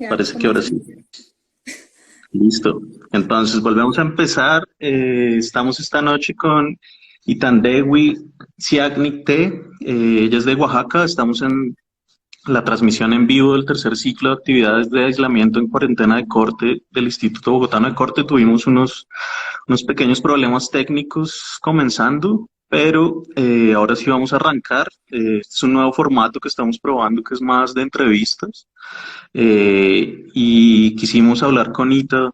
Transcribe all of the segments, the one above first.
Ya, Parece que ahora sí. comenzamos. Listo. Entonces volvemos a empezar. Estamos esta noche con Itandewi Siagnikte. Ella es de Oaxaca. Estamos en la transmisión en vivo del tercer ciclo de actividades de aislamiento en cuarentena de corte del Instituto Bogotano de Corte. Tuvimos unos pequeños problemas técnicos comenzando, pero ahora sí vamos a arrancar. Es un nuevo formato que estamos probando que es más de entrevistas. Y quisimos hablar con Ita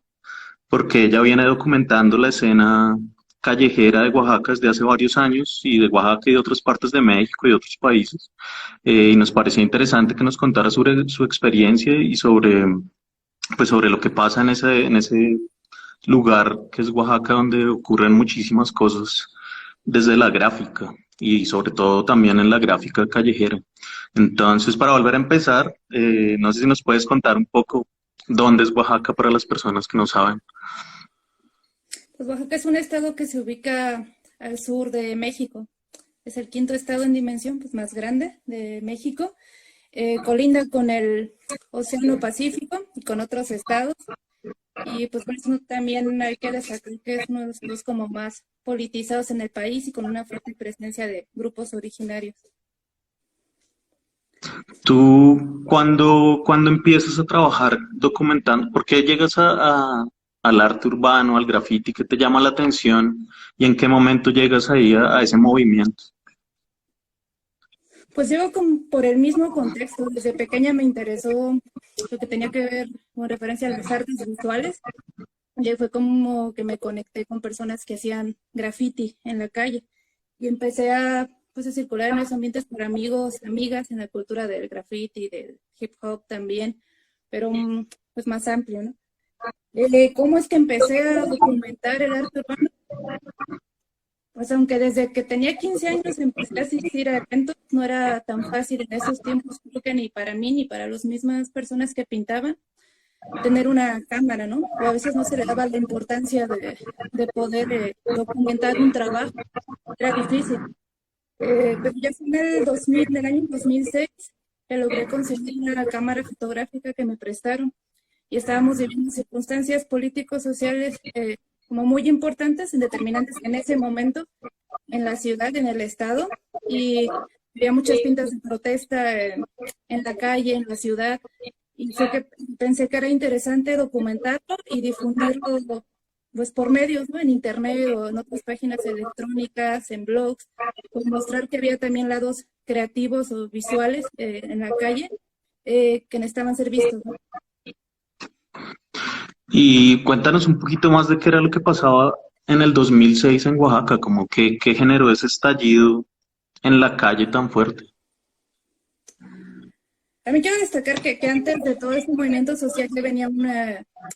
porque ella viene documentando la escena callejera de Oaxaca desde hace varios años y de Oaxaca y de otras partes de México y de otros países. Y nos parecía interesante que nos contara sobre su experiencia y sobre lo que pasa en ese lugar que es Oaxaca, donde ocurren muchísimas cosas desde la gráfica y sobre todo también en la gráfica callejera. Entonces, para volver a empezar, no sé si nos puedes contar un poco dónde es Oaxaca para las personas que no saben. Pues Oaxaca es un estado que se ubica al sur de México. Es el quinto estado en dimensión, pues más grande de México. Colinda con el Océano Pacífico y con otros estados. Y pues por eso también hay que destacar que es uno de los estados como más politizados en el país y con una fuerte presencia de grupos originarios. Tú, cuando empiezas a trabajar documentando, ¿por qué llegas al arte urbano, al graffiti? ¿Qué te llama la atención y en qué momento llegas ahí a ese movimiento? Pues yo por el mismo contexto, desde pequeña me interesó lo que tenía que ver con referencia a las artes visuales. Y ahí fue como que me conecté con personas que hacían graffiti en la calle y empecé pues, a circular en esos ambientes por amigos, amigas, en la cultura del graffiti, del hip hop también, pero pues más amplio, ¿no? ¿Cómo es que empecé a documentar el arte urbano? Pues aunque desde que tenía 15 años empecé a asistir a eventos, no era tan fácil en esos tiempos, creo que ni para mí ni para las mismas personas que pintaban tener una cámara, ¿no? O a veces no se le daba la importancia de poder documentar un trabajo, era difícil. Pero ya fue en el año 2006, que logré conseguir una cámara fotográfica que me prestaron y estábamos viviendo circunstancias políticos sociales como muy importantes y determinantes en ese momento en la ciudad, en el estado, y había muchas pintas de protesta en la calle, en la ciudad, y fue que pensé que era interesante documentarlo y difundirlo pues por medios, ¿no? En internet o en otras páginas electrónicas, en blogs, pues mostrar que había también lados creativos o visuales en la calle que necesitaban ser vistos, ¿no? Y cuéntanos un poquito más de qué era lo que pasaba en el 2006 en Oaxaca, como que generó ese estallido en la calle tan fuerte. También quiero destacar que antes de todo este movimiento social ya venía un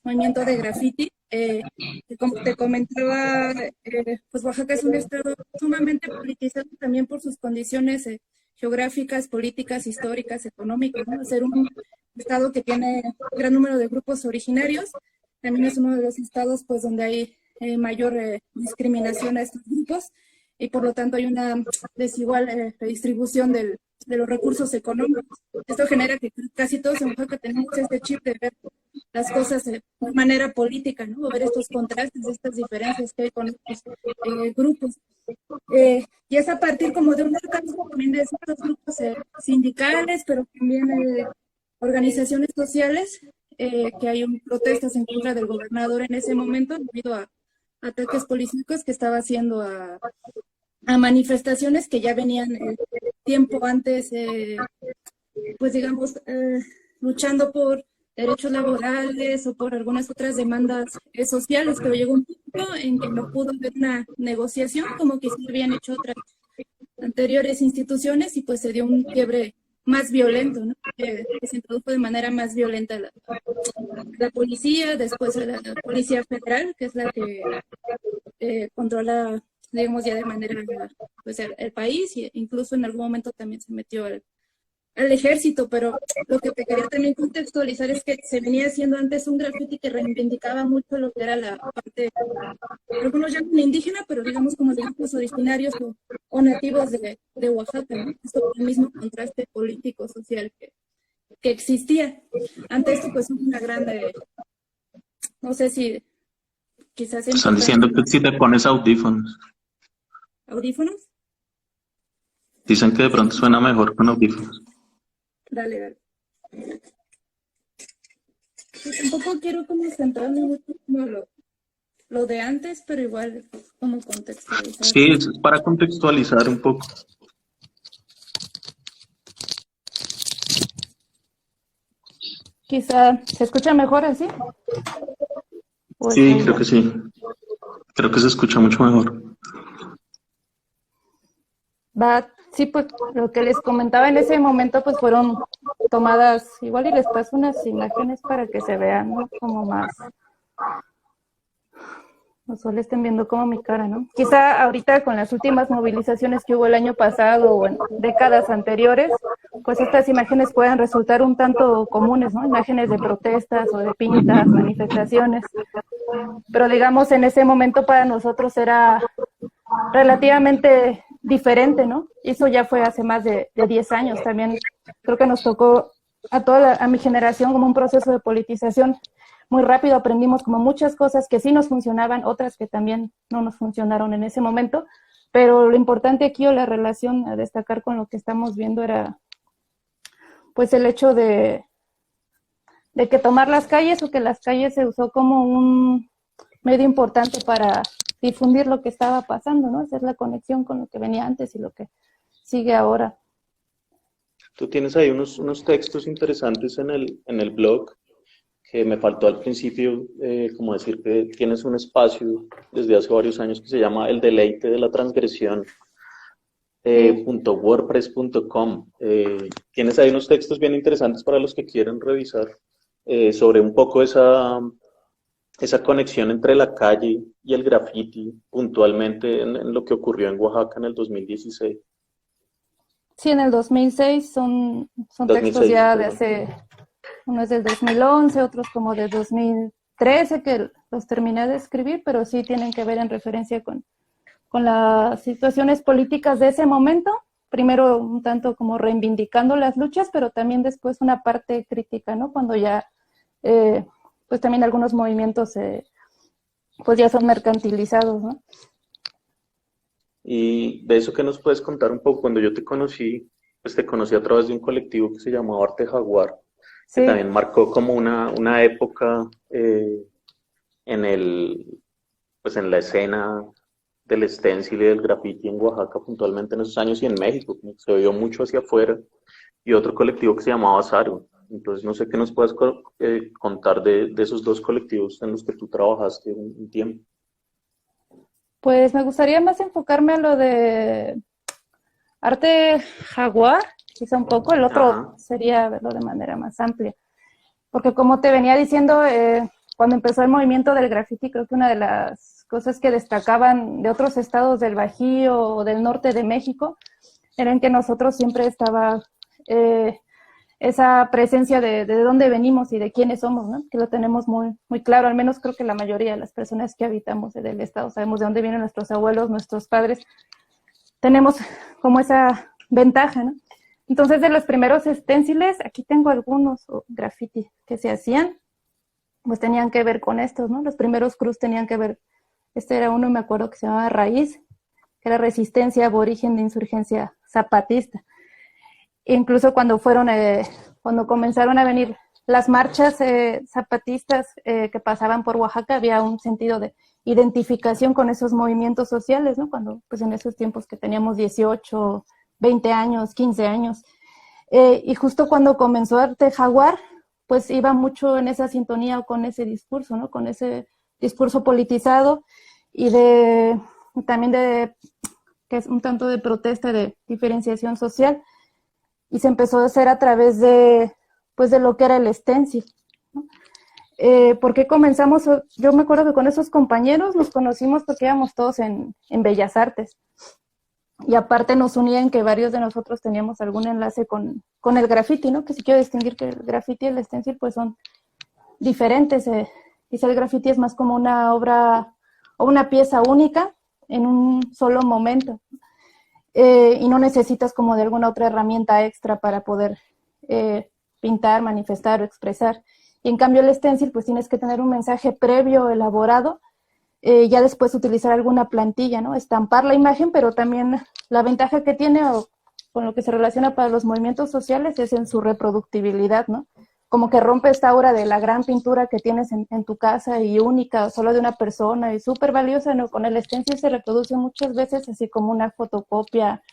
movimiento de graffiti. Que como te comentaba, pues Oaxaca es un estado sumamente politizado también por sus condiciones geográficas, políticas, históricas, económicas, ¿no? Ser un estado que tiene gran número de grupos originarios, también es uno de los estados pues donde hay mayor discriminación a estos grupos y por lo tanto hay una desigual redistribución de los recursos económicos. Esto genera que casi todos en Oaxaca tenemos este chip de ver las cosas de manera política, ¿no? O ver estos contrastes, estas diferencias que hay con estos grupos. Y es a partir como de un alcance también de ciertos grupos sindicales, pero también organizaciones sociales, que hay protestas en contra del gobernador en ese momento debido a ataques policíacos que estaba haciendo a manifestaciones que ya venían tiempo antes, pues digamos, luchando por derechos laborales o por algunas otras demandas sociales, pero llegó un punto en que no pudo haber una negociación como que se habían hecho otras anteriores instituciones y pues se dio un quiebre más violento, ¿no? Que se introdujo de manera más violenta la policía, después la Policía Federal, que es la que controla, digamos, ya de manera, pues, el país, e incluso en algún momento también se metió al ejército, pero lo que te quería también contextualizar es que se venía haciendo antes un graffiti que reivindicaba mucho lo que era la parte, algunos llaman indígena, pero digamos como de grupos originarios o nativos de Oaxaca, ¿no? Esto por el mismo contraste político, social que existía. Ante esto, pues hubo una gran, no sé si quizás Están importante, diciendo que si te pones audífonos. audífonos. Dicen que de ¿Se pronto escucha? suena mejor con audífonos. Dale, dale. Pues tampoco quiero como centrarme mucho como lo de antes, pero igual como contextualizar. Sí, es para contextualizar un poco. Quizá se escucha mejor así, o está Sí, creo igual. que sí. Creo que se escucha mucho mejor. Va, sí, pues lo que les comentaba en ese momento, pues fueron tomadas, igual y les paso unas imágenes para que se vean, ¿no? Como más, no solo estén viendo como mi cara, ¿no? Quizá ahorita con las últimas movilizaciones que hubo el año pasado o en décadas anteriores, pues estas imágenes puedan resultar un tanto comunes, ¿no? Imágenes de protestas o de pintas, manifestaciones, pero digamos en ese momento para nosotros era relativamente diferente, ¿no? Y eso ya fue hace más de 10 años. También creo que nos tocó a mi generación como un proceso de politización muy rápido. Aprendimos como muchas cosas que sí nos funcionaban, otras que también no nos funcionaron en ese momento. Pero lo importante aquí o la relación a destacar con lo que estamos viendo era pues el hecho de que tomar las calles o que las calles se usó como un medio importante para difundir lo que estaba pasando, ¿no? Hacer la conexión con lo que venía antes y lo que sigue ahora. Tú tienes ahí unos textos interesantes en el blog que me faltó al principio, como decir que tienes un espacio desde hace varios años que se llama El deleite de la transgresión. Sí, .wordpress.com. Tienes ahí unos textos bien interesantes para los que quieren revisar sobre un poco esa conexión entre la calle y el graffiti, puntualmente en lo que ocurrió en Oaxaca en el 2016, sí, en el 2006 son textos 2006, ya de perdón. hace, uno es del 2011, otros como de 2013 que los terminé de escribir, pero sí tienen que ver en referencia con las situaciones políticas de ese momento. Primero un tanto como reivindicando las luchas, pero también después una parte crítica, ¿no? Cuando ya, pues también algunos movimientos, pues ya son mercantilizados, ¿no? Y de eso que nos puedes contar un poco, cuando yo te conocí, pues te conocí a través de un colectivo que se llamaba Arte Jaguar, que Sí, también marcó como una época en pues en la escena del stencil y del graffiti en Oaxaca puntualmente en esos años y en México, como que se vio mucho hacia afuera, y otro colectivo que se llamaba Saru. Entonces no sé qué nos puedes contar de esos dos colectivos en los que tú trabajaste un tiempo. pues me gustaría más enfocarme a lo de arte jaguar, quizá un poco, el otro Ajá. sería verlo de manera más amplia. Porque como te venía diciendo, cuando empezó el movimiento del graffiti, creo que una de las cosas que destacaban de otros estados del Bajío o del norte de México era en que nosotros siempre estaba eh, esa presencia de dónde venimos y de quiénes somos, ¿no? Que lo tenemos muy, muy claro, al menos creo que la mayoría de las personas que habitamos en el estado sabemos de dónde vienen nuestros abuelos, nuestros padres, tenemos como esa ventaja, ¿no? Entonces, de los primeros esténciles, aquí tengo algunos graffiti que se hacían, pues tenían que ver con estos, ¿no? Los primeros cruz tenían que ver, este era uno, me acuerdo, que se llamaba Raíz, que era resistencia aborigen de insurgencia zapatista. E incluso cuando comenzaron a venir las marchas zapatistas que pasaban por Oaxaca, había un sentido de identificación con esos movimientos sociales, ¿no? Cuando, pues en esos tiempos que teníamos 18, 20 años, 15 años. Y justo cuando comenzó Arte Jaguar, pues iba mucho en esa sintonía con ese discurso, ¿no? Con ese discurso politizado y también que es un tanto de protesta, de diferenciación social, y se empezó a hacer a través pues de lo que era el stencil, ¿no? ¿Por qué comenzamos? Yo me acuerdo que con esos compañeros nos conocimos porque íbamos todos en Bellas Artes. Y aparte nos unía en que varios de nosotros teníamos algún enlace con el graffiti, ¿no? Que si quiero distinguir que el graffiti y el stencil pues son diferentes. Quizá el graffiti es más como una obra o una pieza única en un solo momento. Y no necesitas como de alguna otra herramienta extra para poder pintar, manifestar o expresar. Y en cambio el stencil, pues tienes que tener un mensaje previo elaborado, ya después utilizar alguna plantilla, ¿no? Estampar la imagen, pero también la ventaja que tiene o con lo que se relaciona para los movimientos sociales es en su reproductibilidad, ¿no? Como que rompe esta aura de la gran pintura que tienes en tu casa y única, solo de una persona y súper valiosa, ¿no? Con el stencil se reproduce muchas veces así como una fotocopia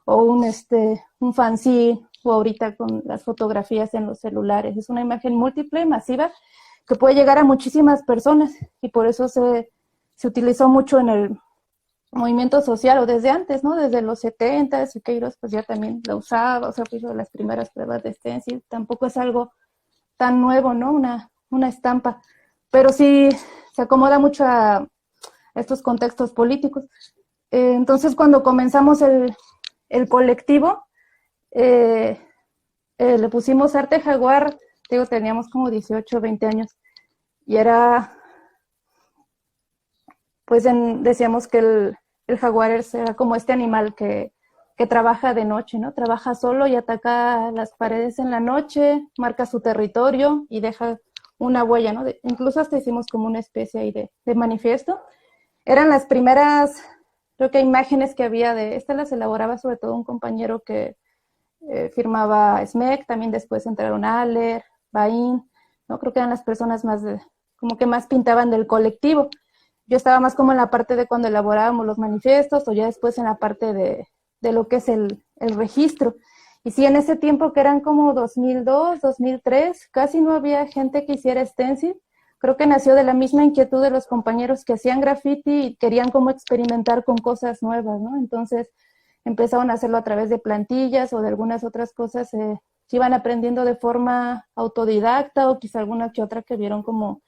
o un fanzine, o ahorita con las fotografías en los celulares. Es una imagen múltiple, masiva, que puede llegar a muchísimas personas y por eso se utilizó mucho en el movimiento social o desde antes, ¿no? Desde los 70, Siqueiros pues ya también la usaba, o sea, hizo las primeras pruebas de stencil. Tampoco es algo tan nuevo, ¿no? Una estampa, pero sí se acomoda mucho a estos contextos políticos. Entonces, cuando comenzamos el colectivo, le pusimos Arte Jaguar, digo, teníamos como 18, 20 años, y era, pues decíamos que el jaguar era como este animal que trabaja de noche, ¿no? Trabaja solo y ataca las paredes en la noche, marca su territorio y deja una huella, ¿no? Incluso hasta hicimos como una especie ahí de manifiesto. Eran las primeras, creo que imágenes que había estas las elaboraba sobre todo un compañero que firmaba SMEC, también después entraron Aller, Bain, ¿no? Creo que eran las personas más como que más pintaban del colectivo. Yo estaba más como en la parte de cuando elaborábamos los manifiestos o ya después en la parte de lo que es el registro. Y sí, en ese tiempo que eran como 2002, 2003, casi no había gente que hiciera stencil. Creo que nació de la misma inquietud de los compañeros que hacían graffiti y querían como experimentar con cosas nuevas, ¿no? Entonces empezaron a hacerlo a través de plantillas o de algunas otras cosas que iban aprendiendo de forma autodidacta o quizá alguna que otra que vieron como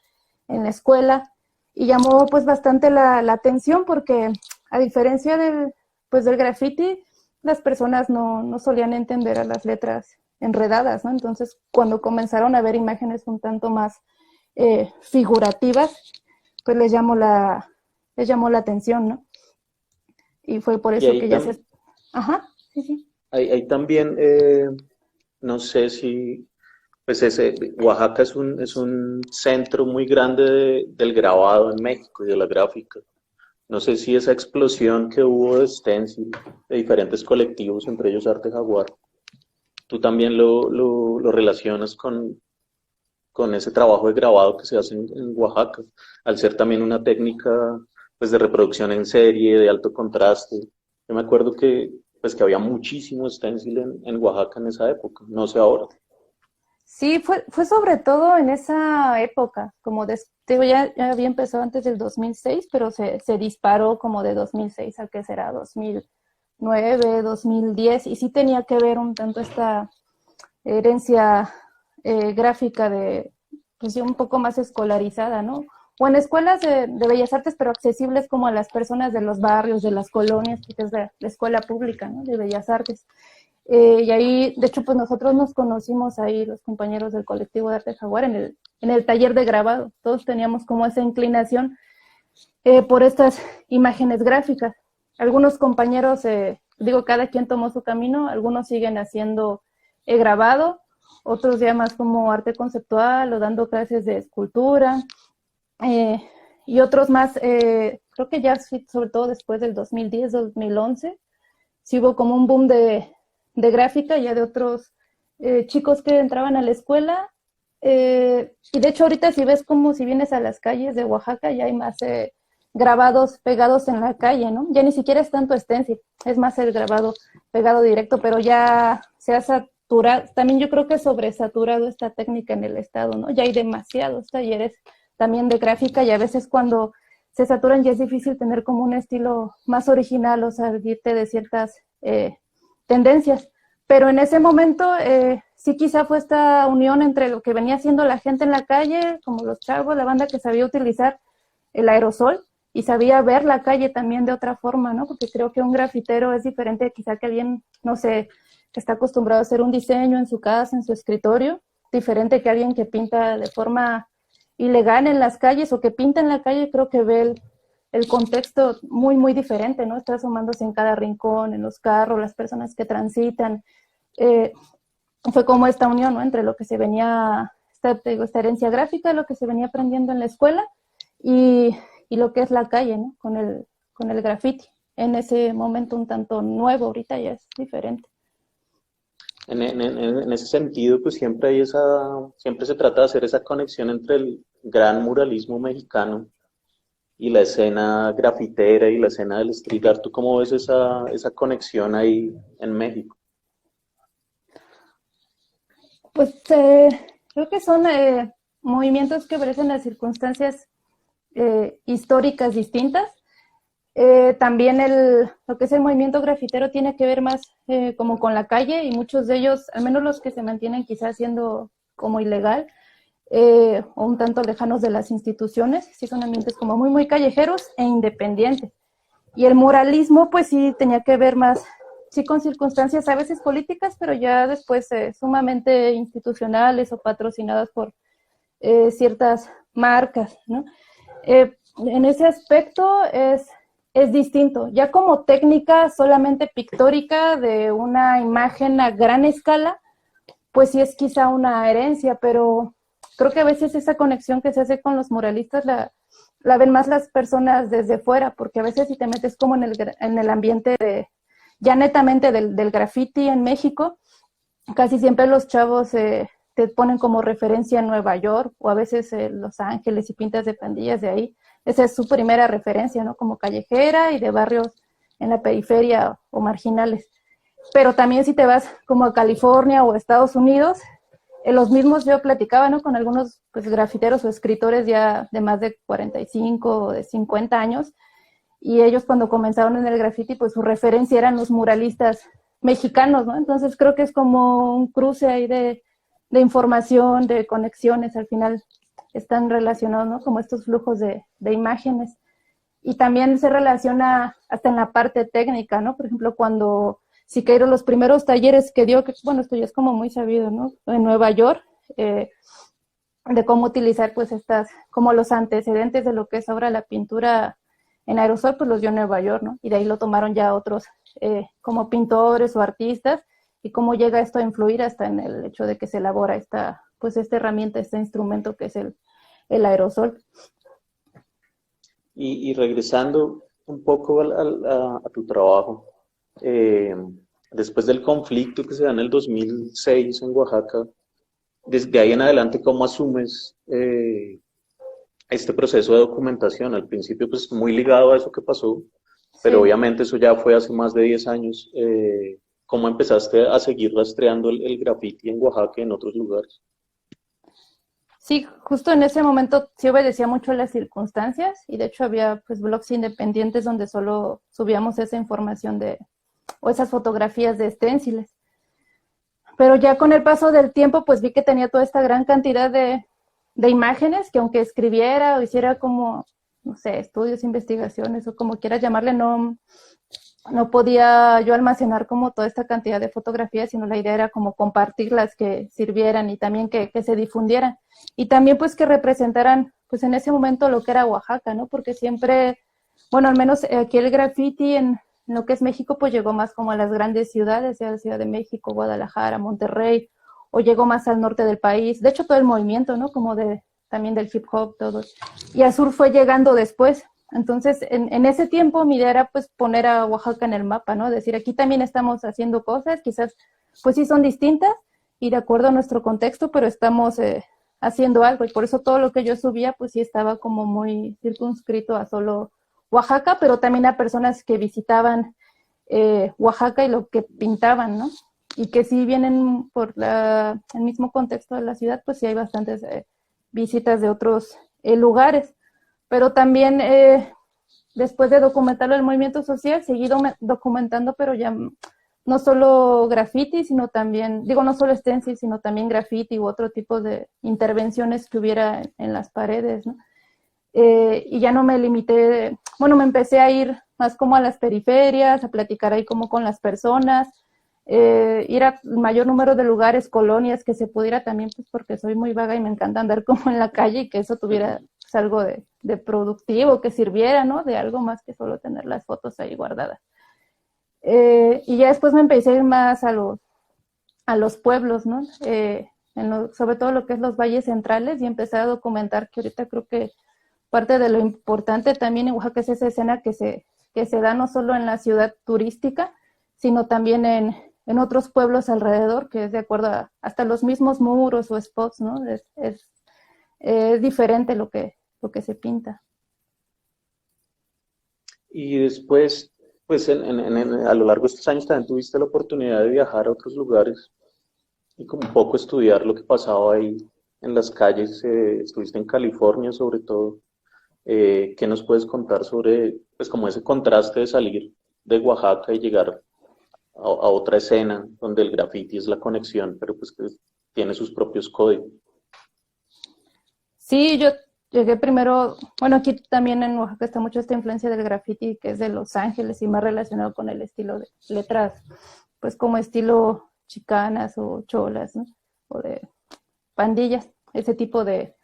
en la escuela. Y llamó pues bastante la atención porque a diferencia del graffiti, las personas no solían entender a las letras enredadas, ¿no? Entonces, cuando comenzaron a ver imágenes un tanto más figurativas, pues les llamó la atención, ¿no? Y fue por Y eso que ya se... Ajá, sí, sí. ahí también, no sé si, pues Oaxaca es un centro muy grande del grabado en México y de la gráfica. No sé si esa explosión que hubo de stencil, de diferentes colectivos, entre ellos Arte Jaguar, tú también lo relacionas con ese trabajo de grabado que se hace en Oaxaca, al ser también una técnica pues, de reproducción en serie, de alto contraste. Yo me acuerdo pues, que había muchísimo stencil en Oaxaca en esa época, no sé ahora. Sí, fue sobre todo en esa época, como digo, ya había empezado antes del 2006, pero se disparó como de 2006 al que será 2009, 2010, y sí tenía que ver un tanto esta herencia gráfica pues un poco más escolarizada, ¿no? O en escuelas de bellas artes, pero accesibles como a las personas de los barrios, de las colonias, que es la escuela pública, ¿no? De bellas artes. Y ahí, de hecho, pues nosotros nos conocimos ahí, los compañeros del colectivo de Arte Jaguar, en el taller de grabado. Todos teníamos como esa inclinación por estas imágenes gráficas. Algunos compañeros, digo, cada quien tomó su camino, algunos siguen haciendo grabado, otros ya más como arte conceptual o dando clases de escultura, y otros más, creo que ya sobre todo después del 2010, 2011, sí hubo como un boom de gráfica ya de otros chicos que entraban a la escuela, y de hecho ahorita si ves como si vienes a las calles de Oaxaca ya hay más grabados pegados en la calle, ¿no? Ya ni siquiera es tanto stencil, es más el grabado pegado directo, pero ya se ha saturado, también yo creo que sobresaturado esta técnica en el estado, ¿no? Ya hay demasiados talleres también de gráfica y a veces cuando se saturan ya es difícil tener como un estilo más original o salirte de ciertas tendencias. Pero en ese momento sí quizá fue esta unión entre lo que venía haciendo la gente en la calle, como los chavos, la banda que sabía utilizar el aerosol y sabía ver la calle también de otra forma, ¿no? Porque creo que un grafitero es diferente quizá que alguien, no sé, que está acostumbrado a hacer un diseño en su casa, en su escritorio, diferente que alguien que pinta de forma ilegal en las calles o que pinta en la calle. Creo que ve el contexto muy, muy diferente, ¿no? Está asomándose en cada rincón, en los carros, las personas que transitan. fue como esta unión, ¿no? Entre lo que se venía, esta herencia gráfica, lo que se venía aprendiendo en la escuela y lo que es la calle, ¿no? Con el graffiti. En ese momento un tanto nuevo, ahorita ya es diferente. En ese sentido, pues siempre hay siempre se trata de hacer esa conexión entre el gran muralismo mexicano y la escena grafitera y la escena del street art. ¿Tú cómo ves esa conexión ahí en México? Pues creo que son movimientos que obedecen a circunstancias históricas distintas. También lo que es el movimiento grafitero tiene que ver más como con la calle, y muchos de ellos, al menos los que se mantienen quizás siendo como ilegal o un tanto lejanos de las instituciones, sí son ambientes como muy, muy callejeros e independientes. Y el muralismo pues sí tenía que ver más, sí, con circunstancias a veces políticas, pero ya después sumamente institucionales o patrocinadas por ciertas marcas, ¿no? En ese aspecto es distinto. Ya como técnica solamente pictórica de una imagen a gran escala, pues sí es quizá una herencia, pero creo que a veces esa conexión que se hace con los muralistas la ven más las personas desde fuera, porque a veces si te metes como en el ambiente ya netamente del graffiti en México, casi siempre los chavos te ponen como referencia en Nueva York o a veces Los Ángeles y pintas de pandillas de ahí. Esa es su primera referencia, ¿no? Como callejera y de barrios en la periferia o marginales. Pero también si te vas como a California o a Estados Unidos, los mismos yo platicaba, ¿no? Con algunos pues grafiteros o escritores ya de más de 45 o de 50 años, y ellos cuando comenzaron en el graffiti, pues su referencia eran los muralistas mexicanos, ¿no? Entonces creo que es como un cruce ahí de información, de conexiones, al final están relacionados, ¿no? Como estos flujos de imágenes. Y también se relaciona hasta en la parte técnica, ¿no? Por ejemplo, cuando Siqueiro, los primeros talleres que dio, que bueno, esto ya es como muy sabido, ¿no? En Nueva York, de cómo utilizar pues como los antecedentes de lo que es ahora la pintura en aerosol, pues los dio en Nueva York, ¿no? Y de ahí lo tomaron ya otros como pintores o artistas, y cómo llega esto a influir hasta en el hecho de que se elabora esta herramienta, este instrumento que es el aerosol. Y regresando un poco a tu trabajo, eh, después del conflicto que se da en el 2006 en Oaxaca, desde ahí en adelante, ¿cómo asumes este proceso de documentación? Al principio, pues muy ligado a eso que pasó, pero Sí. obviamente eso ya fue hace más de 10 años. ¿Cómo empezaste a seguir rastreando el graffiti en Oaxaca y en otros lugares? Sí, justo en ese momento sí obedecía mucho las circunstancias, y de hecho había pues blogs independientes donde solo subíamos esa información o esas fotografías de esténciles. Pero ya con el paso del tiempo pues vi que tenía toda esta gran cantidad de imágenes que, aunque escribiera o hiciera como, no sé, estudios, investigaciones o como quieras llamarle, no podía yo almacenar como toda esta cantidad de fotografías, sino la idea era como compartirlas, que sirvieran y también que se difundieran. Y también pues que representaran pues en ese momento lo que era Oaxaca, ¿no? Porque siempre, bueno, al menos aquí el graffiti en lo que es México pues llegó más como a las grandes ciudades, sea la Ciudad de México, Guadalajara, Monterrey, o llegó más al norte del país. De hecho todo el movimiento, ¿no? Como también del hip hop, todo. Y al sur fue llegando después. Entonces, en ese tiempo mi idea era pues poner a Oaxaca en el mapa, ¿no? Decir, aquí también estamos haciendo cosas, quizás pues sí son distintas y de acuerdo a nuestro contexto, pero estamos haciendo algo, y por eso todo lo que yo subía pues sí estaba como muy circunscrito a solo Oaxaca, pero también a personas que visitaban Oaxaca y lo que pintaban, ¿no? Y que sí vienen por el mismo contexto de la ciudad, pues sí hay bastantes visitas de otros lugares. Pero también después de documentarlo el movimiento social, seguí documentando, pero ya no solo graffiti, sino también, digo, no solo stencil, sino también graffiti u otro tipo de intervenciones que hubiera en las paredes, ¿no? Y ya no me limité, bueno, me empecé a ir más como a las periferias, a platicar ahí como con las personas, ir al mayor número de lugares, colonias que se pudiera también, pues porque soy muy vaga y me encanta andar como en la calle, y que eso tuviera pues, algo de productivo, que sirviera, ¿no? De algo más que solo tener las fotos ahí guardadas. Y ya después me empecé a ir más a los pueblos, ¿no? Sobre todo lo que es los valles centrales, y empecé a documentar, que ahorita creo que parte de lo importante también en Oaxaca es esa escena que se da no solo en la ciudad turística, sino también en otros pueblos alrededor, que es de acuerdo a hasta los mismos muros o spots, ¿no? Es diferente lo que se pinta. Y después, pues a lo largo de estos años también tuviste la oportunidad de viajar a otros lugares y como un poco estudiar lo que pasaba ahí en las calles. Estuviste en California sobre todo. ¿Qué nos puedes contar sobre, pues, como ese contraste de salir de Oaxaca y llegar a otra escena donde el graffiti es la conexión, pero pues que tiene sus propios códigos? Sí, yo llegué primero, bueno, aquí también en Oaxaca está mucho esta influencia del graffiti, que es de Los Ángeles y más relacionado con el estilo de letras, pues como estilo chicanas o cholas, ¿no? O de pandillas, ese tipo de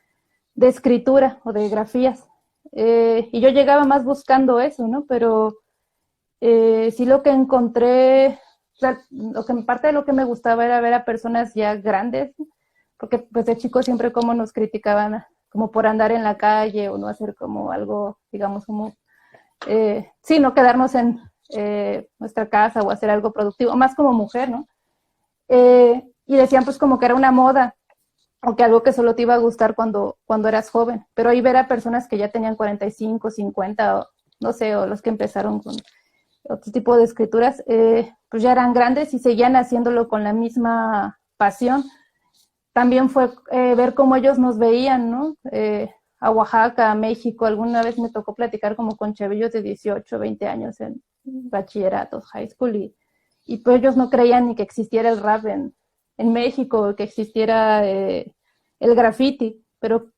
escritura o de grafías. Y yo llegaba más buscando eso, ¿no? Pero sí lo que encontré, o sea, parte de lo que me gustaba era ver a personas ya grandes, porque pues de chicos siempre como nos criticaban como por andar en la calle o no hacer como algo, digamos, como, sí, no quedarnos en nuestra casa o hacer algo productivo, más como mujer, ¿no? Y decían pues como que era una moda o que algo que solo te iba a gustar cuando eras joven, pero ahí ver a personas que ya tenían 45, 50 o no sé, o los que empezaron con otro tipo de escrituras, pues ya eran grandes y seguían haciéndolo con la misma pasión. También fue ver cómo ellos nos veían, ¿no? A Oaxaca, a México, alguna vez me tocó platicar como con chavillos de 18, 20 años en bachilleratos, high school, y pues ellos no creían ni que existiera el rap en México, que existiera el graffiti, pero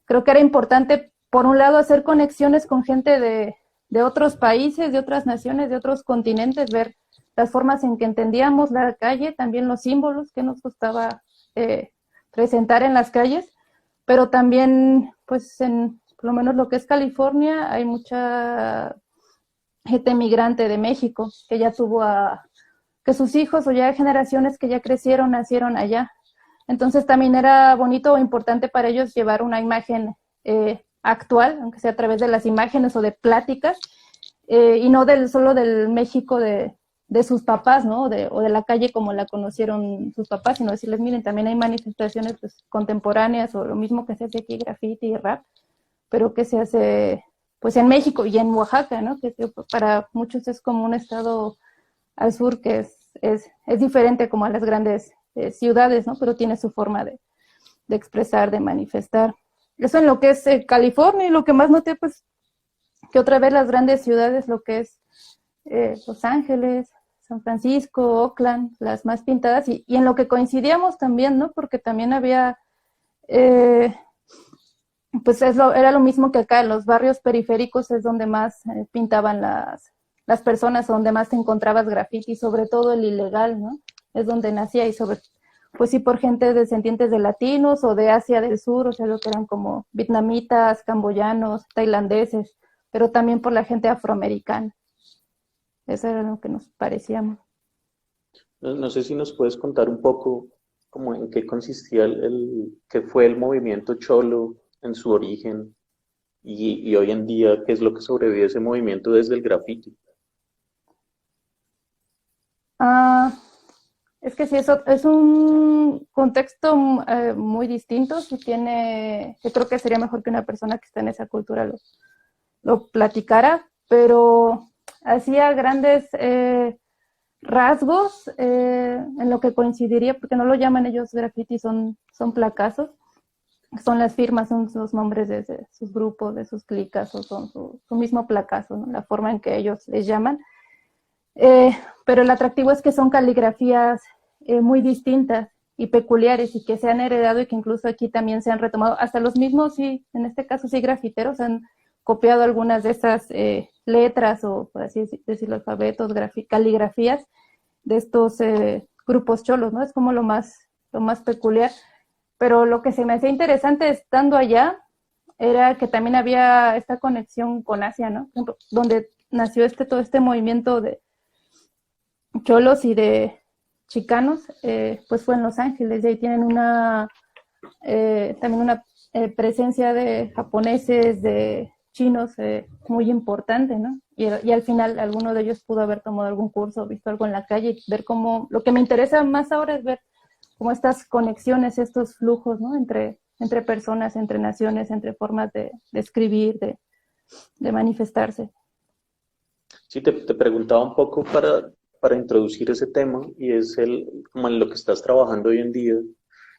creo que era importante, por un lado, hacer conexiones con gente de otros países, de otras naciones, de otros continentes, ver las formas en que entendíamos la calle, también los símbolos que nos gustaba presentar en las calles, pero también, pues, por lo menos lo que es California, hay mucha gente migrante de México que ya que sus hijos o ya generaciones que ya crecieron, nacieron allá. Entonces también era bonito o importante para ellos llevar una imagen actual, aunque sea a través de las imágenes o de pláticas, y no solo del México de sus papás, ¿no? O de la calle como la conocieron sus papás, sino decirles, miren, también hay manifestaciones pues, contemporáneas o lo mismo que se hace aquí, graffiti y rap, pero que se hace pues en México y en Oaxaca, ¿no? Que para muchos es como un estado al sur que es diferente como a las grandes ciudades, ¿no? Pero tiene su forma de expresar, de manifestar. Eso en lo que es California, y lo que más noté, pues, que otra vez las grandes ciudades, lo que es Los Ángeles, San Francisco, Oakland, las más pintadas, y en lo que coincidíamos también, ¿no? Porque también había, pues era lo mismo que acá, en los barrios periféricos es donde más pintaban las personas, donde más te encontrabas graffiti, sobre todo el ilegal, ¿no? Es donde nacía, y pues sí, por gente descendientes de latinos o de Asia del Sur, o sea, lo que eran como vietnamitas, camboyanos, tailandeses, pero también por la gente afroamericana. Eso era lo que nos parecíamos. No sé si nos puedes contar un poco como en qué consistía qué fue el movimiento Cholo en su origen y hoy en día qué es lo que sobrevive ese movimiento desde el graffiti. Es que sí, eso es un contexto muy distinto. Sí yo creo que sería mejor que una persona que está en esa cultura lo platicara, pero hacía grandes rasgos en lo que coincidiría, porque no lo llaman ellos graffiti, son placazos, son las firmas, son sus nombres de sus grupos, de sus clicas, o son su mismo placazo, ¿no? La forma en que ellos les llaman. Pero el atractivo es que son caligrafías muy distintas y peculiares, y que se han heredado y que incluso aquí también se han retomado. Hasta los mismos, sí, en este caso sí, grafiteros han copiado algunas de esas letras, o por así decirlo, alfabetos, caligrafías de estos grupos cholos, ¿no? Es como lo más peculiar. Pero lo que se me hacía interesante estando allá era que también había esta conexión con Asia, ¿no? Por ejemplo, donde nació todo este movimiento de cholos y de chicanos, pues fue en Los Ángeles, y ahí tienen también una presencia de japoneses, de chinos muy importante, ¿no? Y al final alguno de ellos pudo haber tomado algún curso, visto algo en la calle, ver cómo, lo que me interesa más ahora es ver cómo estas conexiones, estos flujos, ¿no? Entre personas, entre naciones, entre formas de escribir, de manifestarse. Sí, te preguntaba un poco para introducir ese tema y es como en lo que estás trabajando hoy en día,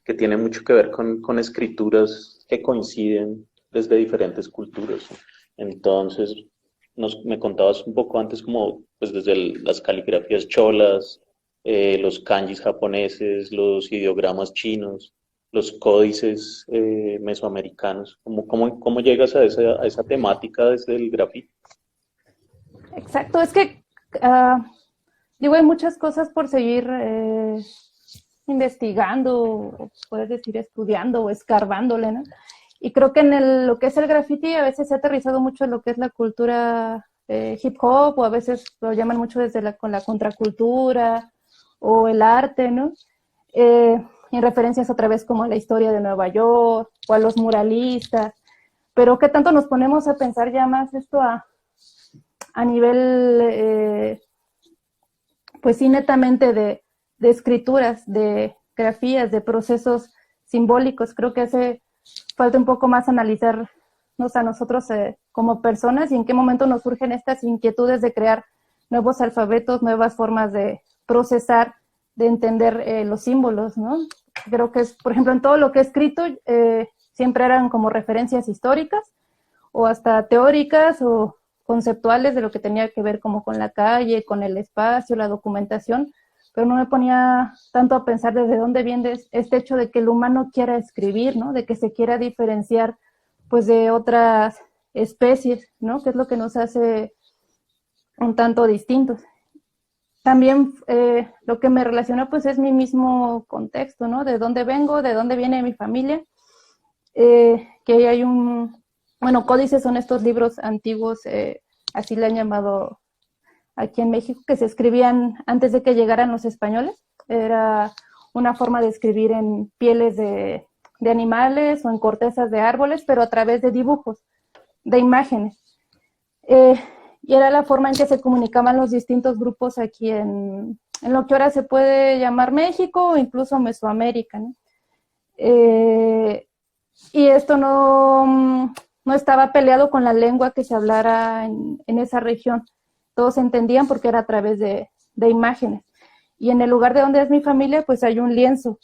que tiene mucho que ver con escrituras que coinciden desde diferentes culturas. Entonces, me contabas un poco antes como pues desde las caligrafías cholas, los kanjis japoneses, los ideogramas chinos, los códices mesoamericanos. ¿Cómo llegas a esa temática desde el grafito? Exacto, es que digo, hay muchas cosas por seguir investigando, puedes decir estudiando o escarbándole, ¿no? Y creo que en lo que es el graffiti a veces se ha aterrizado mucho en lo que es la cultura hip hop, o a veces lo llaman mucho con la contracultura o el arte, ¿no? En referencias otra vez como a la historia de Nueva York o a los muralistas, pero ¿qué tanto nos ponemos a pensar ya más esto a nivel, pues sí, netamente de escrituras, de grafías, de procesos simbólicos? Creo que hace falta un poco más analizarnos a nosotros como personas y en qué momento nos surgen estas inquietudes de crear nuevos alfabetos, nuevas formas de procesar, de entender los símbolos, ¿no? Creo que es, por ejemplo, en todo lo que he escrito, siempre eran como referencias históricas o hasta teóricas o conceptuales de lo que tenía que ver como con la calle, con el espacio, la documentación, pero no me ponía tanto a pensar desde dónde viene este hecho de que el humano quiera escribir, ¿no? De que se quiera diferenciar pues de otras especies, ¿no? Que es lo que nos hace un tanto distintos. También lo que me relaciona pues es mi mismo contexto, ¿no? De dónde vengo, de dónde viene mi familia, que hay bueno, códices son estos libros antiguos, así le han llamado aquí en México, que se escribían antes de que llegaran los españoles. Era una forma de escribir en pieles de animales o en cortezas de árboles, pero a través de dibujos, de imágenes. Y era la forma en que se comunicaban los distintos grupos aquí en lo que ahora se puede llamar México o incluso Mesoamérica, ¿no? Y esto no estaba peleado con la lengua que se hablara en esa región. Todos entendían porque era a través de imágenes. Y en el lugar de donde es mi familia, pues hay un lienzo.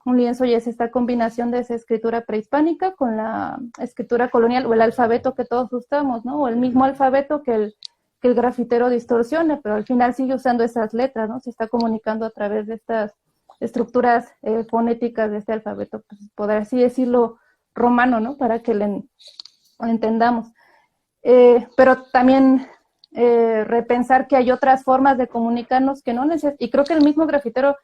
Un lienzo y es esta combinación de esa escritura prehispánica con la escritura colonial o el alfabeto que todos usamos, ¿no? O el mismo alfabeto que el grafitero distorsiona, pero al final sigue usando esas letras, ¿no? Se está comunicando a través de estas estructuras fonéticas de este alfabeto, pues, por así decirlo, romano, ¿no? Para que lo entendamos. Pero también repensar que hay otras formas de comunicarnos que no necesitan, y creo que el mismo grafitero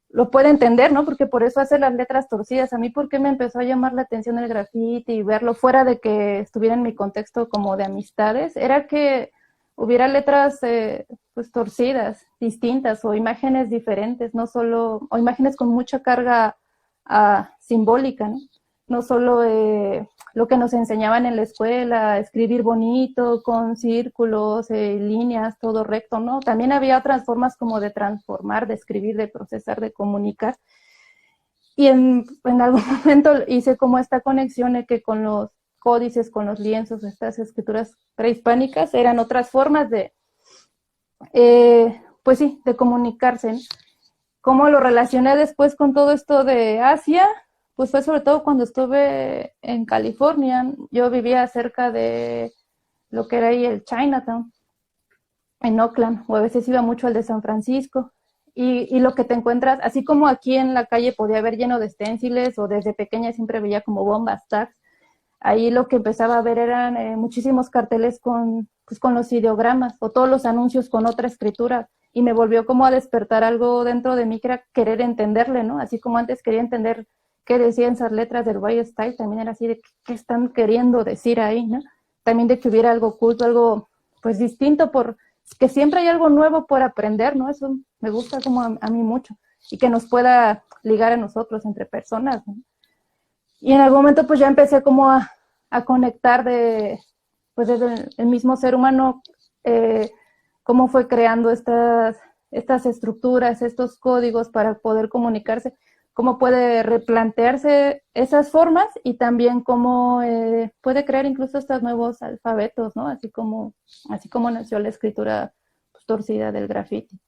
lo puede entender, ¿no? Porque por eso hace las letras torcidas. A mí, ¿por qué me empezó a llamar la atención el grafiti y verlo fuera de que estuviera en mi contexto como de amistades? Era que hubiera letras pues torcidas, distintas, o imágenes diferentes, no solo, o imágenes con mucha carga simbólica, ¿no? No solo lo que nos enseñaban en la escuela, escribir bonito, con círculos, líneas, todo recto, ¿no? También había otras formas como de transformar, de escribir, de procesar, de comunicar. Y en algún momento hice como esta conexión de que con los códices, con los lienzos, estas escrituras prehispánicas, eran otras formas de, pues sí, de comunicarse, ¿no? ¿Cómo lo relacioné después con todo esto de Asia? Pues fue sobre todo cuando estuve en California. Yo vivía cerca de lo que era ahí el Chinatown, en Oakland, o a veces iba mucho al de San Francisco. Y lo que te encuentras, así como aquí en la calle podía haber lleno de esténciles, o desde pequeña siempre veía como bombas, tags, ahí lo que empezaba a ver eran muchísimos carteles con los ideogramas, o todos los anuncios con otra escritura, y me volvió como a despertar algo dentro de mí que era querer entenderle, ¿no? Así como antes quería entender qué decían esas letras del Royal Style, también era así de qué están queriendo decir ahí, ¿no? También de que hubiera algo oculto, algo pues distinto por que siempre hay algo nuevo por aprender, ¿no? Eso me gusta como a mí mucho, y que nos pueda ligar a nosotros entre personas, ¿no? Y en algún momento pues ya empecé como a conectar pues desde el mismo ser humano, cómo fue creando estas estructuras, estos códigos para poder comunicarse, cómo puede replantearse esas formas y también cómo puede crear incluso estos nuevos alfabetos, ¿no? Así como nació la escritura pues, torcida del graffiti.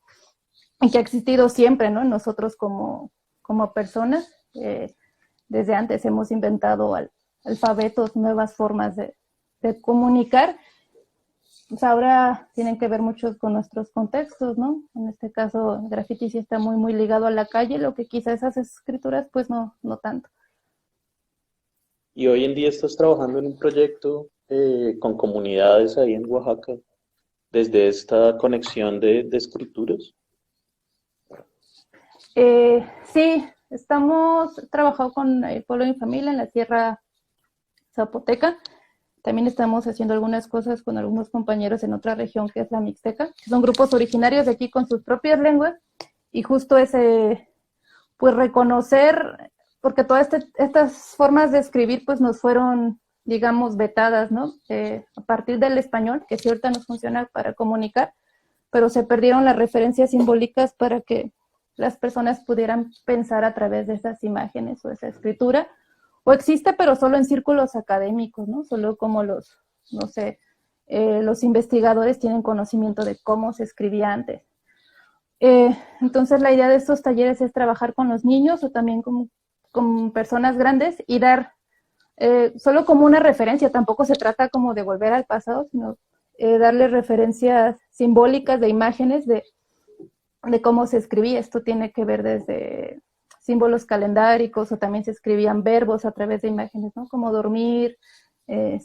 Y que ha existido siempre, ¿no? Nosotros como personas, desde antes hemos inventado alfabetos, nuevas formas de comunicar. Pues ahora tienen que ver mucho con nuestros contextos, ¿no? En este caso, el graffiti sí está muy, muy ligado a la calle, lo que quizá esas escrituras, pues no tanto. Y hoy en día estás trabajando en un proyecto con comunidades ahí en Oaxaca, desde esta conexión de escrituras. Sí, estamos trabajando con el pueblo de mi familia en la Sierra Zapoteca. También estamos haciendo algunas cosas con algunos compañeros en otra región que es la Mixteca, que son grupos originarios de aquí con sus propias lenguas, y justo ese, pues reconocer, porque todas estas formas de escribir pues nos fueron, digamos, vetadas, ¿no? A partir del español, que sí ahorita nos funciona para comunicar, pero se perdieron las referencias simbólicas para que las personas pudieran pensar a través de esas imágenes o esa escritura, o existe pero solo en círculos académicos, ¿no? Solo como los investigadores tienen conocimiento de cómo se escribía antes. Entonces la idea de estos talleres es trabajar con los niños o también con personas grandes y dar solo como una referencia, tampoco se trata como de volver al pasado, sino darle referencias simbólicas de imágenes de cómo se escribía. Esto tiene que ver desde símbolos calendáricos, o también se escribían verbos a través de imágenes, ¿no? Como dormir,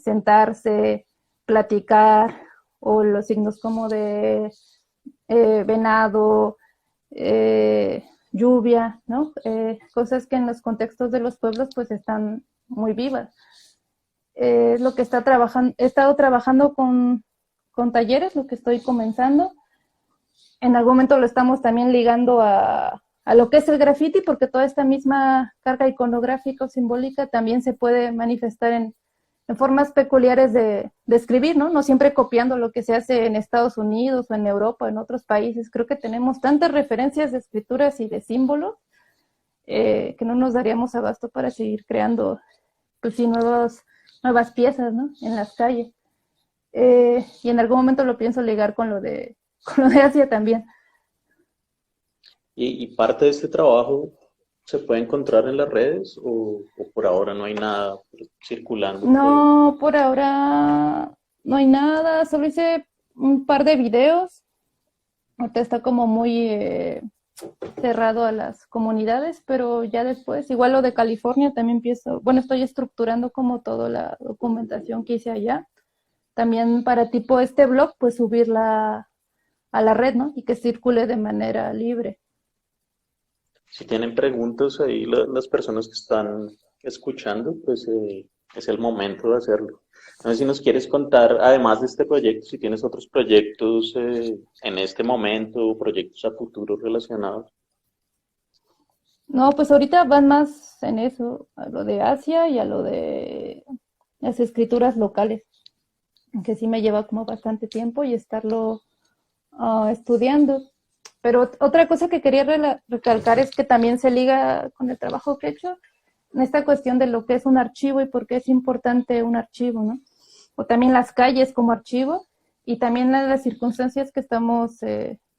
sentarse, platicar, o los signos como de venado, lluvia, ¿no? Cosas que en los contextos de los pueblos pues están muy vivas. Es lo que he estado trabajando con talleres, lo que estoy comenzando. En algún momento lo estamos también ligando a lo que es el graffiti, porque toda esta misma carga iconográfica o simbólica también se puede manifestar en formas peculiares de escribir, ¿no? No siempre copiando lo que se hace en Estados Unidos o en Europa o en otros países. Creo que tenemos tantas referencias de escrituras y de símbolos que no nos daríamos abasto para seguir creando, pues sí, nuevas piezas, ¿no? En las calles. Y en algún momento lo pienso ligar con lo de Asia también. ¿Y parte de este trabajo se puede encontrar en las redes o por ahora no hay nada circulando? No, por ahora no hay nada, solo hice un par de videos. Ahorita está como muy cerrado a las comunidades, pero ya después, igual lo de California también estoy estructurando como toda la documentación que hice allá. También para tipo este blog, pues subirla a la red, ¿no? Y que circule de manera libre. Si tienen preguntas ahí las personas que están escuchando, pues es el momento de hacerlo. No sé si nos quieres contar, además de este proyecto, si tienes otros proyectos en este momento o proyectos a futuro relacionados. No, pues ahorita van más en eso, a lo de Asia y a lo de las escrituras locales, que sí me lleva como bastante tiempo y estarlo estudiando. Pero otra cosa que quería recalcar es que también se liga con el trabajo que he hecho en esta cuestión de lo que es un archivo y por qué es importante un archivo, ¿no? O también las calles como archivo y también las circunstancias que estamos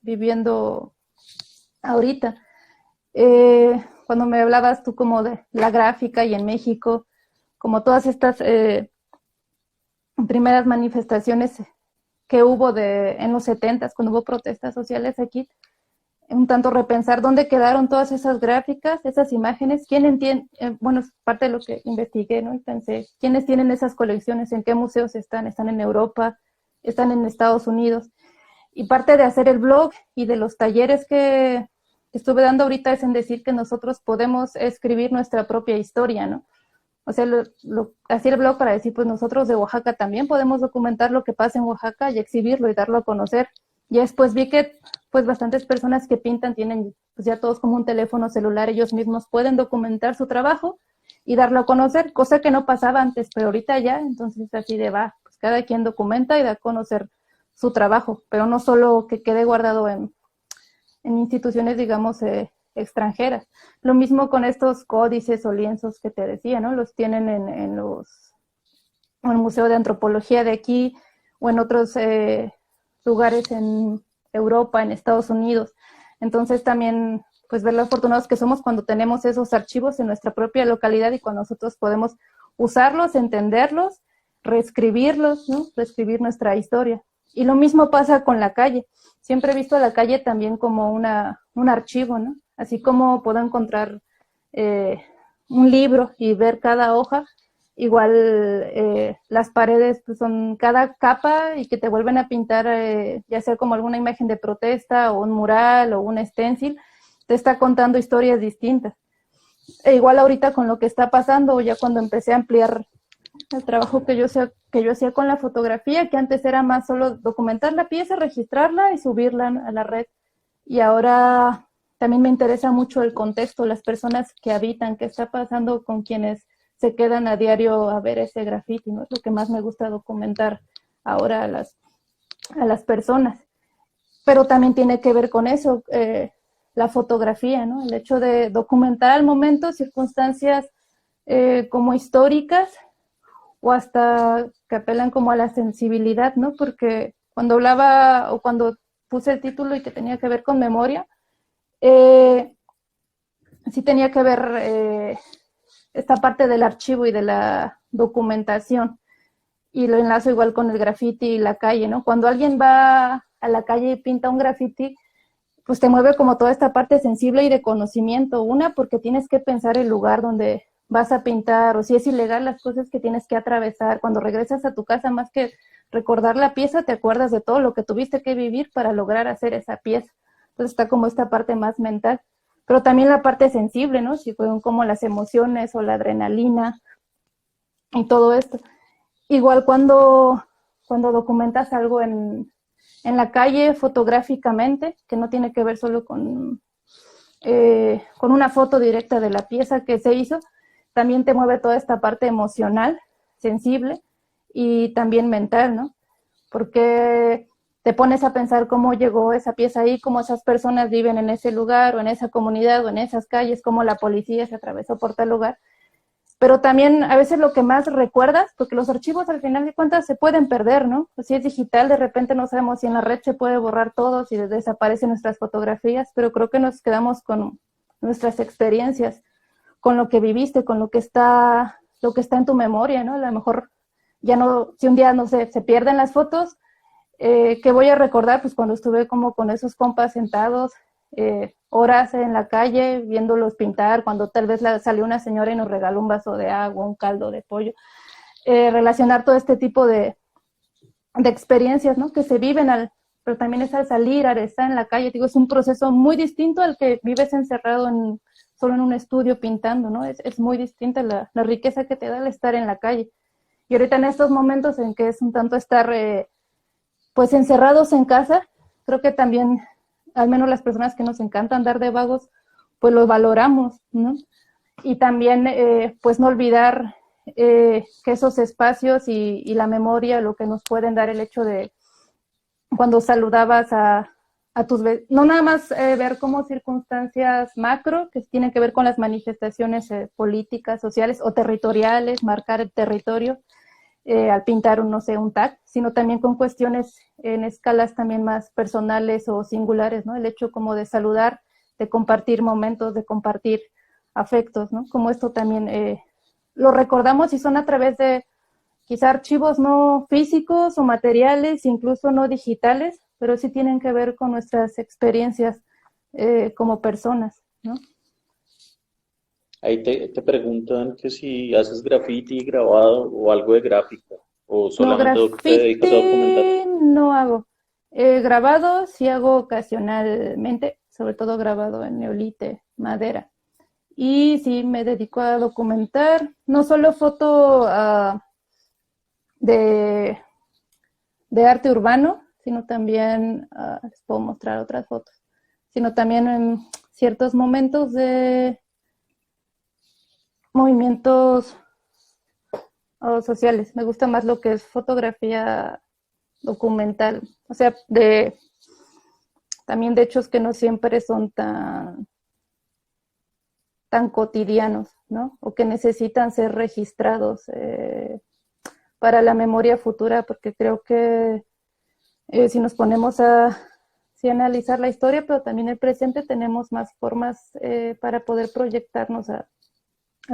viviendo ahorita. Cuando me hablabas tú como de la gráfica y en México, como todas estas primeras manifestaciones que hubo en los 70s, cuando hubo protestas sociales aquí, un tanto repensar dónde quedaron todas esas gráficas, esas imágenes, quién entiende, bueno, es parte de lo que investigué, ¿no? Y pensé, ¿quiénes tienen esas colecciones? ¿En qué museos están? ¿Están en Europa? ¿Están en Estados Unidos? Y parte de hacer el blog y de los talleres que estuve dando ahorita es en decir que nosotros podemos escribir nuestra propia historia, ¿no? O sea, hacía el blog para decir, pues nosotros de Oaxaca también podemos documentar lo que pasa en Oaxaca y exhibirlo y darlo a conocer Y después vi que pues bastantes personas que pintan tienen pues ya todos como un teléfono celular, ellos mismos pueden documentar su trabajo y darlo a conocer, cosa que no pasaba antes, pero ahorita ya, entonces así de va, pues cada quien documenta y da a conocer su trabajo, pero no solo que quede guardado en instituciones, digamos, extranjeras. Lo mismo con estos códices o lienzos que te decía, ¿no? Los tienen en el Museo de Antropología de aquí o en otros lugares en Europa, en Estados Unidos. Entonces también, pues ver lo afortunados que somos cuando tenemos esos archivos en nuestra propia localidad y cuando nosotros podemos usarlos, entenderlos, reescribirlos, ¿no? Reescribir nuestra historia. Y lo mismo pasa con la calle. Siempre he visto a la calle también como un archivo, ¿no? Así como puedo encontrar un libro y ver cada hoja, igual las paredes pues, son cada capa y que te vuelven a pintar, ya sea como alguna imagen de protesta o un mural o un stencil, te está contando historias distintas. E igual ahorita con lo que está pasando, ya cuando empecé a ampliar el trabajo que yo hacía con la fotografía, que antes era más solo documentar la pieza, registrarla y subirla a la red. Y ahora también me interesa mucho el contexto, las personas que habitan, qué está pasando con quienes se quedan a diario a ver ese graffiti, ¿no? Es lo que más me gusta documentar ahora a las personas. Pero también tiene que ver con eso, la fotografía, ¿no? El hecho de documentar al momento circunstancias como históricas o hasta que apelan como a la sensibilidad, ¿no? Porque cuando hablaba o cuando puse el título y que tenía que ver con memoria, sí tenía que ver esta parte del archivo y de la documentación. Y lo enlazo igual con el graffiti y la calle, ¿no? Cuando alguien va a la calle y pinta un graffiti, pues te mueve como toda esta parte sensible y de conocimiento. Una, porque tienes que pensar el lugar donde vas a pintar, o si es ilegal, las cosas que tienes que atravesar. Cuando regresas a tu casa, más que recordar la pieza, te acuerdas de todo lo que tuviste que vivir para lograr hacer esa pieza. Entonces está como esta parte más mental, pero también la parte sensible, ¿no? Si fueron como las emociones o la adrenalina y todo esto. Igual cuando documentas algo en la calle fotográficamente, que no tiene que ver solo con una foto directa de la pieza que se hizo, también te mueve toda esta parte emocional, sensible y también mental, ¿no? Porque te pones a pensar cómo llegó esa pieza ahí, cómo esas personas viven en ese lugar o en esa comunidad o en esas calles, cómo la policía se atravesó por tal lugar. Pero también a veces lo que más recuerdas, porque los archivos al final de cuentas se pueden perder, ¿no? Pues si es digital, de repente no sabemos si en la red se puede borrar todo, si desaparecen nuestras fotografías, pero creo que nos quedamos con nuestras experiencias, con lo que viviste, con lo que está en tu memoria, ¿no? A lo mejor ya no, si un día, no sé, se pierden las fotos, ¿qué voy a recordar? Pues cuando estuve como con esos compas sentados, horas en la calle viéndolos pintar, cuando tal vez salió una señora y nos regaló un vaso de agua, un caldo de pollo, relacionar todo este tipo de experiencias, ¿no? Que se viven pero también es al salir, al estar en la calle, digo, es un proceso muy distinto al que vives encerrado solo en un estudio pintando, ¿no? Es muy distinta la riqueza que te da el estar en la calle. Y ahorita en estos momentos en que es un tanto estar pues encerrados en casa, creo que también, al menos las personas que nos encanta andar de vagos, pues lo valoramos, ¿no? Y también, pues no olvidar que esos espacios y la memoria, lo que nos pueden dar el hecho de cuando saludabas a tus vecinos, no nada más ver como circunstancias macro, que tienen que ver con las manifestaciones políticas, sociales o territoriales, marcar el territorio, al pintar no sé, un tag, sino también con cuestiones en escalas también más personales o singulares, ¿no? El hecho como de saludar, de compartir momentos, de compartir afectos, ¿no? Como esto también lo recordamos y son a través de quizá archivos no físicos o materiales, incluso no digitales, pero sí tienen que ver con nuestras experiencias como personas, ¿no? Ahí te preguntan que si haces graffiti, grabado o algo de gráfica, o No, solamente te dedicas a documentar. graffiti no hago. Grabado sí hago ocasionalmente, sobre todo grabado en neolite, madera. Y sí me dedico a documentar, no solo foto de arte urbano, sino también, les puedo mostrar otras fotos, sino también en ciertos momentos de movimientos sociales. Me gusta más lo que es fotografía documental, o sea, también de hechos que no siempre son tan cotidianos, ¿no? O que necesitan ser registrados para la memoria futura, porque creo que si nos ponemos a analizar la historia, pero también el presente, tenemos más formas para poder proyectarnos a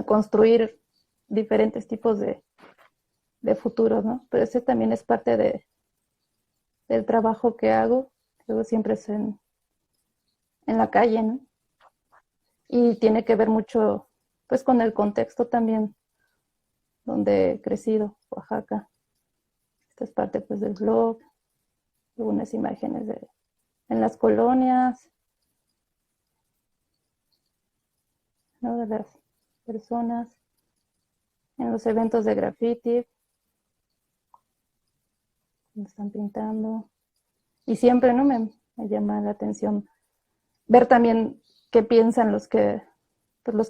construir diferentes tipos de futuros, ¿no? Pero ese también es parte del trabajo que hago. Yo siempre es en la calle, ¿no? Y tiene que ver mucho, pues, con el contexto también donde he crecido, Oaxaca. Esta es parte, pues, del blog, algunas imágenes en las colonias, ¿no? De las personas, en los eventos de graffiti, donde están pintando. Y siempre, ¿no? Me llama la atención ver también qué piensan los que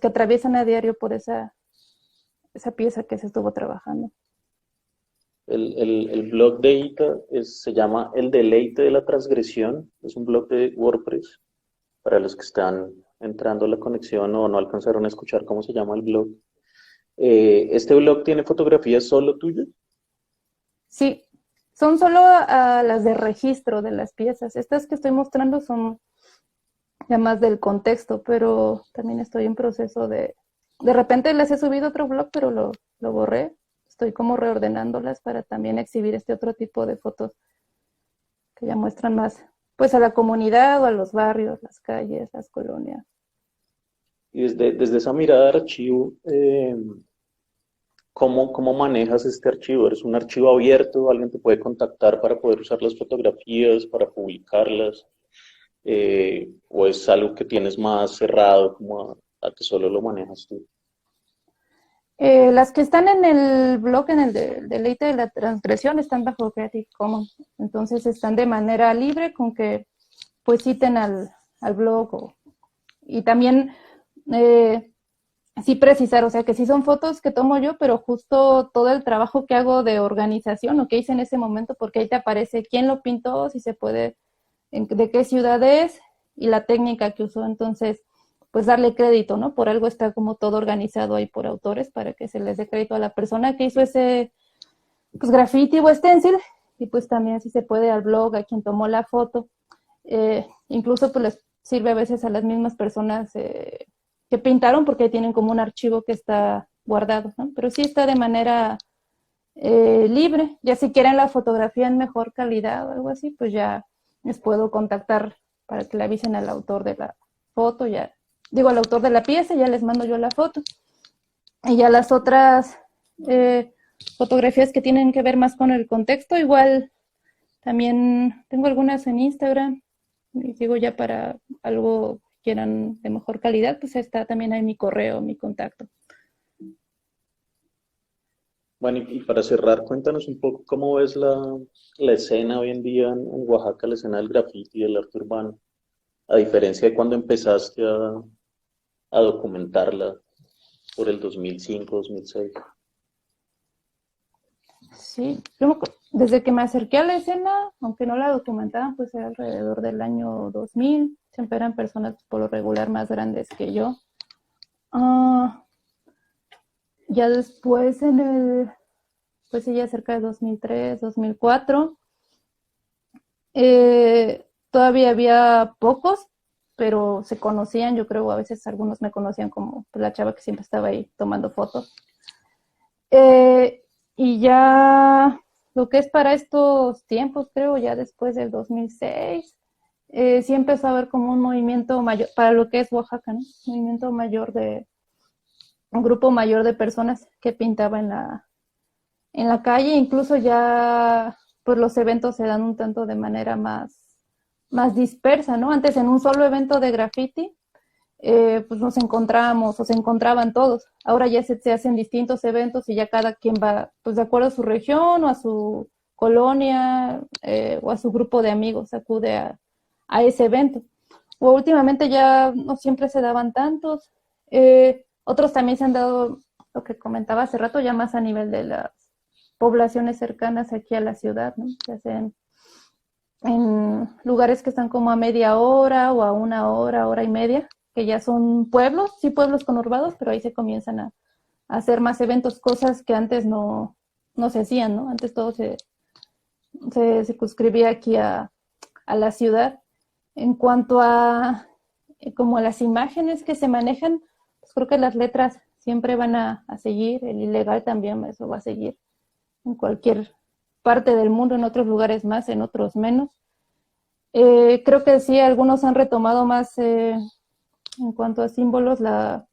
atraviesan a diario por esa pieza que se estuvo trabajando. El blog de Ita se llama El Deleite de la Transgresión. Es un blog de WordPress para los que están entrando a la conexión o no alcanzaron a escuchar cómo se llama el blog. ¿Este blog tiene fotografías solo tuyas? Sí, son solo las de registro de las piezas. Estas que estoy mostrando son ya más del contexto, pero también estoy en proceso de repente les he subido otro blog, pero lo borré. Estoy como reordenándolas para también exhibir este otro tipo de fotos que ya muestran más, pues, a la comunidad o a los barrios, las calles, las colonias. Y desde esa mirada de archivo, ¿cómo manejas este archivo? ¿Es un archivo abierto? ¿Alguien te puede contactar para poder usar las fotografías, para publicarlas? ¿O es algo que tienes más cerrado, como a que solo lo manejas tú? Las que están en el blog, en el Deleite de la Transgresión, están bajo Creative Commons. Entonces están de manera libre, con que pues citen al blog. Y también sí precisar, o sea, que sí son fotos que tomo yo, pero justo todo el trabajo que hago de organización o que hice en ese momento, porque ahí te aparece quién lo pintó, si se puede, de qué ciudad es y la técnica que usó. Entonces, pues darle crédito, ¿no? Por algo está como todo organizado ahí por autores, para que se les dé crédito a la persona que hizo ese, pues, graffiti o stencil, y pues también, si se puede, al blog, a quien tomó la foto. Incluso pues les sirve a veces a las mismas personas que pintaron, porque tienen como un archivo que está guardado, ¿no? Pero sí está de manera libre. Ya si quieren la fotografía en mejor calidad o algo así, pues ya les puedo contactar para que le avisen al autor de la foto, ya digo al autor de la pieza, ya les mando yo la foto. Y ya las otras fotografías que tienen que ver más con el contexto, igual también tengo algunas en Instagram. Y digo, ya para algo que quieran de mejor calidad, pues está también ahí mi correo, mi contacto. Bueno, y para cerrar, cuéntanos un poco cómo ves la escena hoy en día en Oaxaca, la escena del graffiti y del arte urbano, a diferencia de cuando empezaste a documentarla por el 2005, 2006. Sí, desde que me acerqué a la escena, aunque no la documentaban, pues era alrededor del año 2000. Siempre eran personas por lo regular más grandes que yo. Ya después pues sí, ya cerca de 2003, 2004, todavía había pocos, pero se conocían. Yo creo, a veces algunos me conocían como, pues, la chava que siempre estaba ahí tomando fotos. Y ya lo que es para estos tiempos, creo, ya después del 2006, sí empezó a haber como un movimiento mayor, para lo que es Oaxaca, ¿no? Un movimiento mayor un grupo mayor de personas que pintaba en la calle. Incluso ya, pues, los eventos se dan un tanto de manera más dispersa, ¿no? Antes, en un solo evento de graffiti, pues nos encontrábamos o se encontraban todos. Ahora ya se hacen distintos eventos y ya cada quien va, pues, de acuerdo a su región o a su colonia o a su grupo de amigos, acude a ese evento. O últimamente ya no siempre se daban tantos. Otros también se han dado, lo que comentaba hace rato, ya más a nivel de las poblaciones cercanas aquí a la ciudad, ¿no? Se hacen en lugares que están como a media hora o a una hora, hora y media, que ya son pueblos, sí pueblos conurbados, pero ahí se comienzan a hacer más eventos, cosas que antes no se hacían, ¿no? Antes todo se circunscribía aquí a la ciudad. En cuanto a como las imágenes que se manejan, pues creo que las letras siempre van a seguir, el ilegal también, eso va a seguir en cualquier parte del mundo, en otros lugares más, en otros menos. Creo que sí, algunos han retomado más en cuanto a símbolos la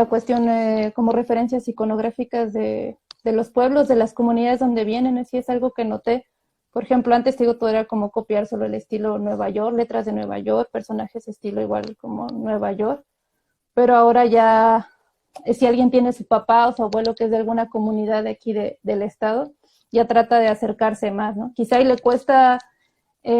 cuestión como referencias iconográficas de los pueblos, de las comunidades donde vienen. Sí es algo que noté. Por ejemplo, antes digo, todo era como copiar solo el estilo Nueva York, letras de Nueva York, personajes estilo igual como Nueva York, pero ahora ya, si alguien tiene su papá o su abuelo que es de alguna comunidad de aquí del estado, ya trata de acercarse más, ¿no? Quizá y le cuesta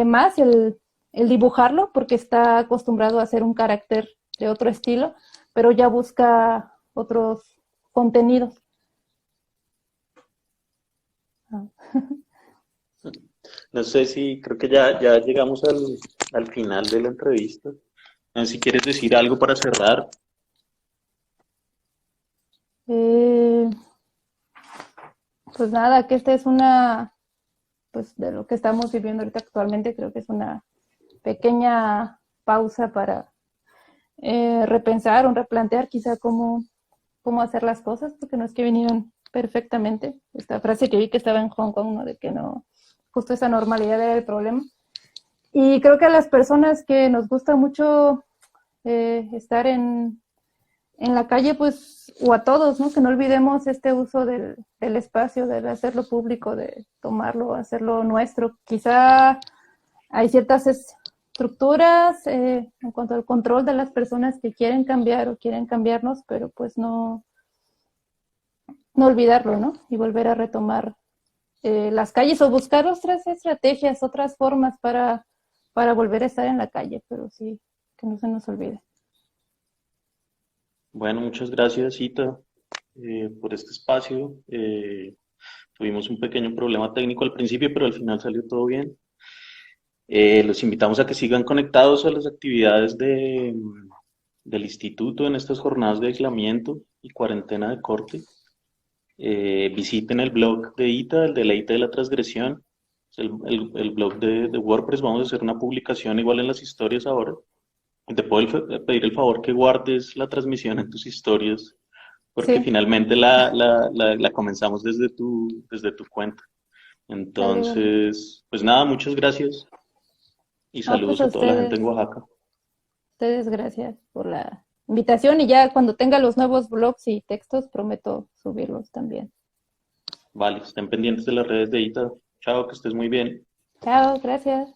más el dibujarlo porque está acostumbrado a hacer un carácter de otro estilo, pero ya busca otros contenidos. No sé si, creo que ya llegamos al final de la entrevista. No sé si quieres decir algo para cerrar. Pues nada, que esta es una, pues de lo que estamos viviendo ahorita actualmente, creo que es una pequeña pausa para repensar o replantear quizá cómo hacer las cosas, porque no es que vinieron perfectamente. Esta frase que vi que estaba en Hong Kong, ¿no? De que no, justo esa normalidad era el problema. Y creo que a las personas que nos gusta mucho estar en la calle, pues, o a todos, ¿no? Que no olvidemos este uso del espacio, de hacerlo público, de tomarlo, hacerlo nuestro. Quizá hay ciertas estructuras en cuanto al control de las personas que quieren cambiar o quieren cambiarnos, pero pues no olvidarlo, ¿no? Y volver a retomar las calles o buscar otras estrategias, otras formas para volver a estar en la calle, pero sí, que no se nos olvide. Bueno, muchas gracias, Cita, por este espacio. Tuvimos un pequeño problema técnico al principio, pero al final salió todo bien. Los invitamos a que sigan conectados a las actividades del instituto en estas jornadas de aislamiento y cuarentena de corte. Visiten el blog de ITA, el deleite de la transgresión, el blog de WordPress. Vamos a hacer una publicación igual en las historias ahora. Te puedo pedir el favor que guardes la transmisión en tus historias, porque Sí. finalmente la comenzamos desde tu cuenta. Vale, vale. Entonces, pues nada, muchas gracias y No, pues saludos a toda la gente en Oaxaca. ustedes gracias por la invitación y ya cuando tenga los nuevos blogs y textos prometo subirlos también. Vale, estén pendientes de las redes de ITA. Chao, que estés muy bien. Chao, gracias.